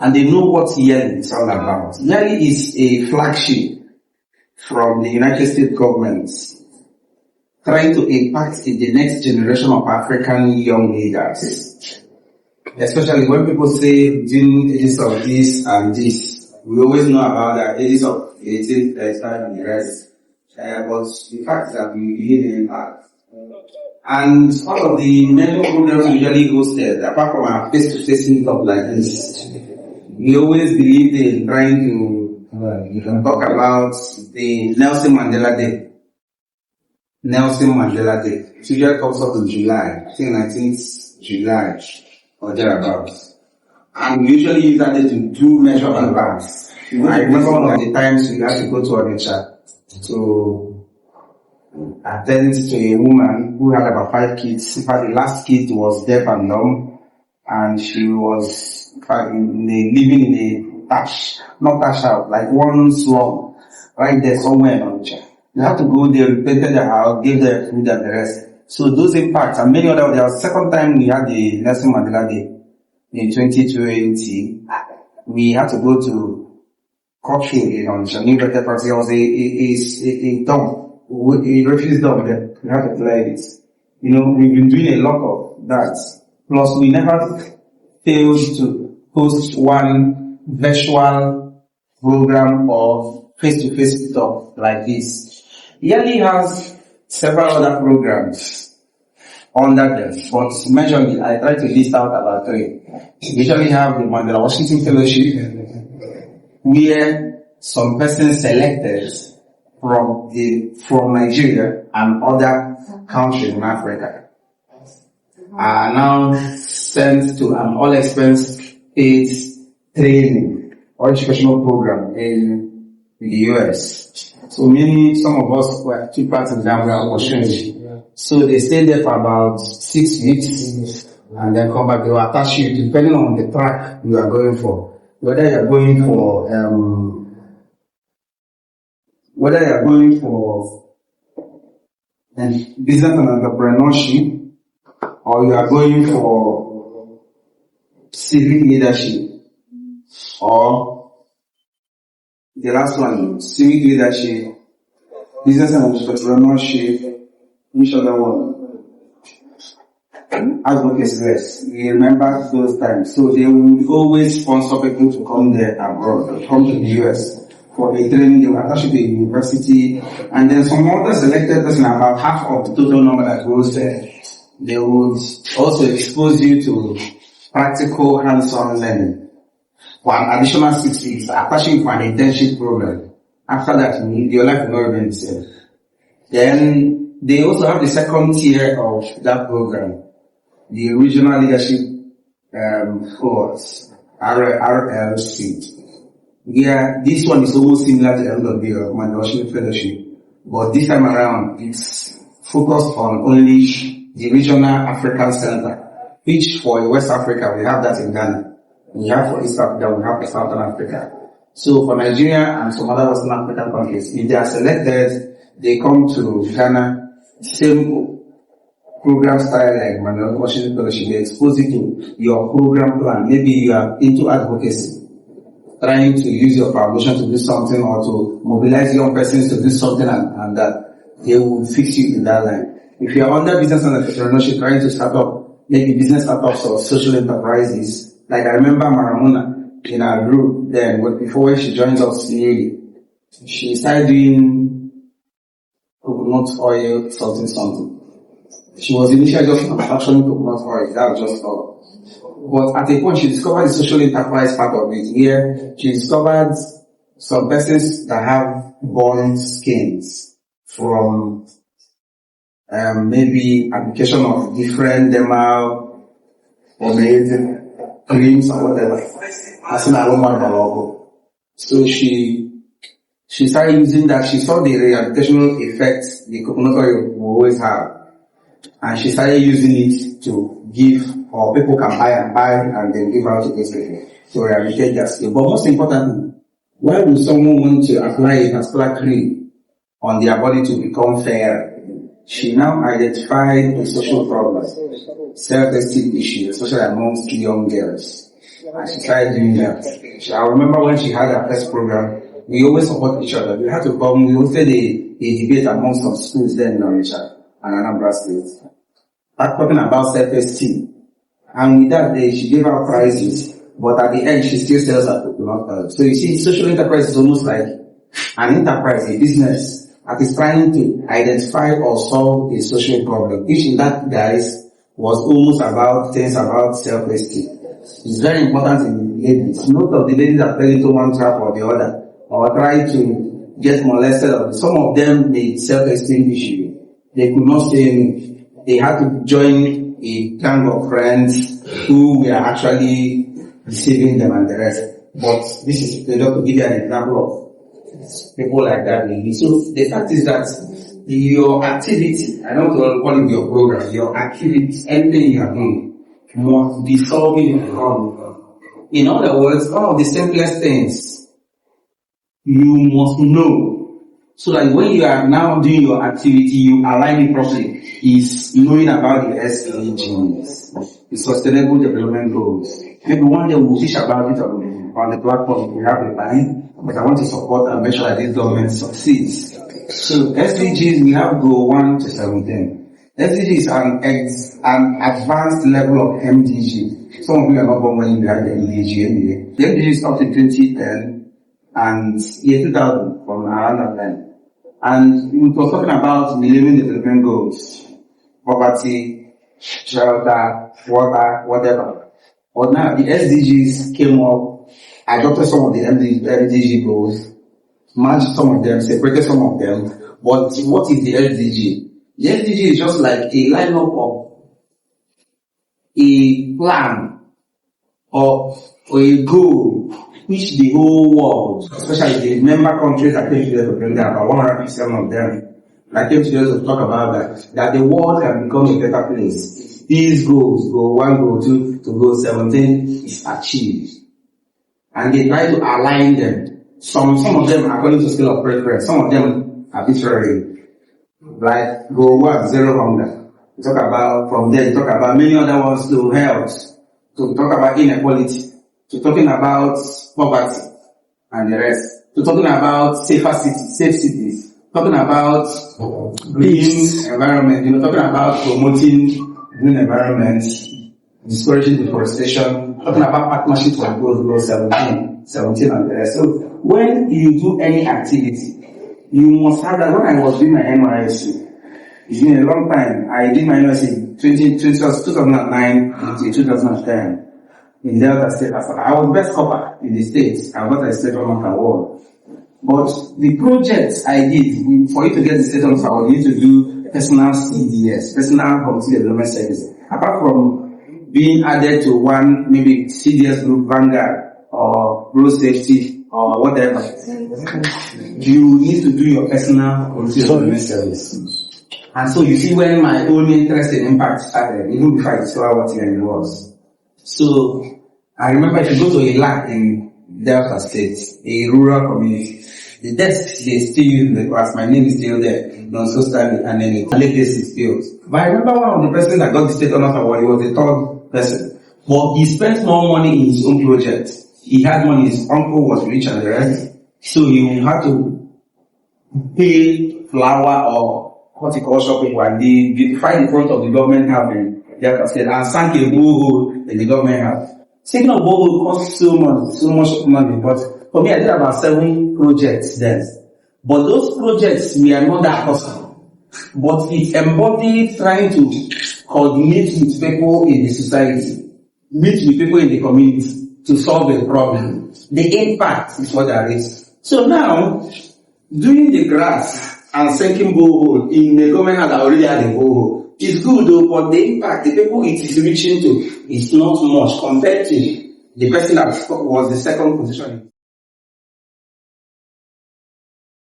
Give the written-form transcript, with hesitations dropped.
And they know what Yearly is all about. Yearly is a flagship from the United States government trying to impact in the next generation of African young leaders. Especially when people say between ages of this and this, we always know about the ages of 18, 35 and the rest. But the fact is that we need the impact. And all of the many programs we usually hosted, apart from our face-to-face meetup like this, we always believe in trying to talk about the Nelson Mandela Day. Nelson Mandela Day. It usually comes up in July, I think 19th July or thereabouts. And we usually use that day to do measure impacts. I remember one of the times we had to go to Onitsha to attend to a woman who had about 5 kids. In fact, the last kid was deaf and dumb, and she was living in a not thatch house, like one slum, right there somewhere in Onitsha. You have to go there, repainted the house, give them food and the rest. So those impacts and many other, there was the second time we had the Nelson Mandela Day in 2020. We had to go to Cockfield in Onitsha, New Better Park. There was a dump. A refuse dump there. We had to play it. You know, we've been doing a lot of that. Plus, we never failed to host one virtual program of face-to-face talk like this. Yearly has several other programs under them, but majorly I try to list out about 3. We usually have the Mandela Washington Fellowship, where some persons selected from Nigeria and other countries in Africa are now sent to an all-expense paid training or educational program in the US. So some of us were took part in that opportunity. So they stay there for about 6 weeks and then come back. They will attach you depending on the track you are going for. Whether you are going for business and entrepreneurship, or you are going for civic leadership, or the last one, civic leadership, business and entrepreneurship, which other one? Advocacy, yes. We remember those times. So they will always sponsor people to come there abroad, come to the US. For a training, they will attach it to a university, and then some other selected person, about half of the total number that goes there, they would also expose you to practical hands-on learning. For an additional 6 weeks, attaching for an internship program. After that, your life will not remain the same. Then, they also have the second tier of that program, the Regional Leadership course, RLC. Yeah, this one is almost similar to the end of the Mandela Washington Fellowship, but this time around it's focused on only the Regional African Center, which for West Africa we have that in Ghana. We have for East Africa, we have for Southern Africa. So for Nigeria and some other Western African countries, if they are selected, they come to Ghana, same program style like Mandela Washington Fellowship. They expose you to your program plan. Maybe you are into advocacy, trying to use your foundation to do something or to mobilize young persons to do something and that they will fix you in that line. If you are under business and entrepreneurship trying to start up maybe business startups or social enterprises, like I remember Maramuna in our group then, before she joined us newly, she started doing coconut oil something. She was initially just manufacturing coconut oil, that was just all. But at a point, she discovered the social enterprise part of it, where she discovered some persons that have burned skins from maybe application of different dermal or creams or whatever. As an aroma. So she started using that. She saw the rehabilitational effects the coconut oil will always have. And she started using it to give, or people can buy and then give out to these people to rehabilitate their skin. But most importantly, why would someone want to apply a particular cream on their body to become fair? She now identified the social problems, self-esteem issues, especially amongst young girls. and she started doing that. I remember when she had her first program, we always support each other. We had to come, we hosted a debate among some schools there in Onitsha and Anambra State. Talking about self-esteem. And with that day, she gave out prizes, but at the end, she still sells her coconut. So you see, social enterprise is almost like an enterprise, a business that is trying to identify or solve a social problem, which in that guise was almost about things about self-esteem. It's very important in ladies. Most of the ladies that fell into one trap or the other, or try to get molested. Some of them made self-esteem issue. They could not say no. They had to join a gang of friends who were actually deceiving them and the rest. But this is just to give you an example of people like that. So the fact is that your activity, I don't want to call it your program, your activity, anything you are doing, must be solving a problem. In other words, one of the simplest things you must know, so that when you are now doing your activity, you align it properly, is knowing about the SDGs, the Sustainable Development Goals. Maybe one day we'll teach about it on the platform. We have a line, but I want to support and make sure that this government succeeds. So SDGs, we have Goal 1 to 17. SDG is an advanced level of MDG. Some of you are not born when you had the MDG anyway. The MDG is up to 2010 and 2000 from around then. And we were talking about Millennium Development Goals, poverty, shelter, water, whatever. But now the SDGs came up, adopted some of the MDG goals, merged some of them, separated some of them. But what is the SDG? The SDG is just like a lineup of a plan or a goal which the whole world, especially the member countries that came together to bring down, about 157 of them, that came together to talk about that the world can become a better place. These goals, goal 1, goal 2, to goal 17 is achieved. And they try to align them. Some of them according to scale of preference, some of them arbitrary. Like goal 1, zero hunger. We talk about, from there, we talk about many other ones to health, to talk about inequality, to talking about poverty and the rest, to talking about safe cities, talking about green environment, talking about promoting green environment, discouraging deforestation, talking about partnership for growth, 17 and the rest. So when you do any activity, you must have that. When I was doing my NYSC, it's been a long time. I did my NYSC 2009 to 2010. In Delta State. I was best copper in the States. I got a state honor award. But the projects I did, for you to get the state honor award, you need to do personal CDS, personal community development service. Apart from being added to one, maybe CDS group, Vanguard, or road safety, or whatever, you need to do your personal community development service. And so you see when my own interest in impact started, even before I saw what it was. So, I remember if you go to a land in Delta State, a rural community, the desk they still use because my name is still there, so Stanley, and then the latest is still. But I remember one of the persons that got the state honor award, he was the third person. But he spent more money in his own project. He had money, his uncle was rich and the rest. So he had to pay flower or horticulture people and they beautify the front of the government house in Delta State and sank a borehole in the government house. Taking a borehole costs so much money, but for me I did about 7 projects then. But those projects were not that costly. But it embodied trying to coordinate with people in the society, meet with people in the community to solve a problem. The impact is what there is. So now, doing the grass and sinking borehole in the government house that already had a borehole is good though, but the impact, the people it is reaching to is not much compared to the person that was the second position.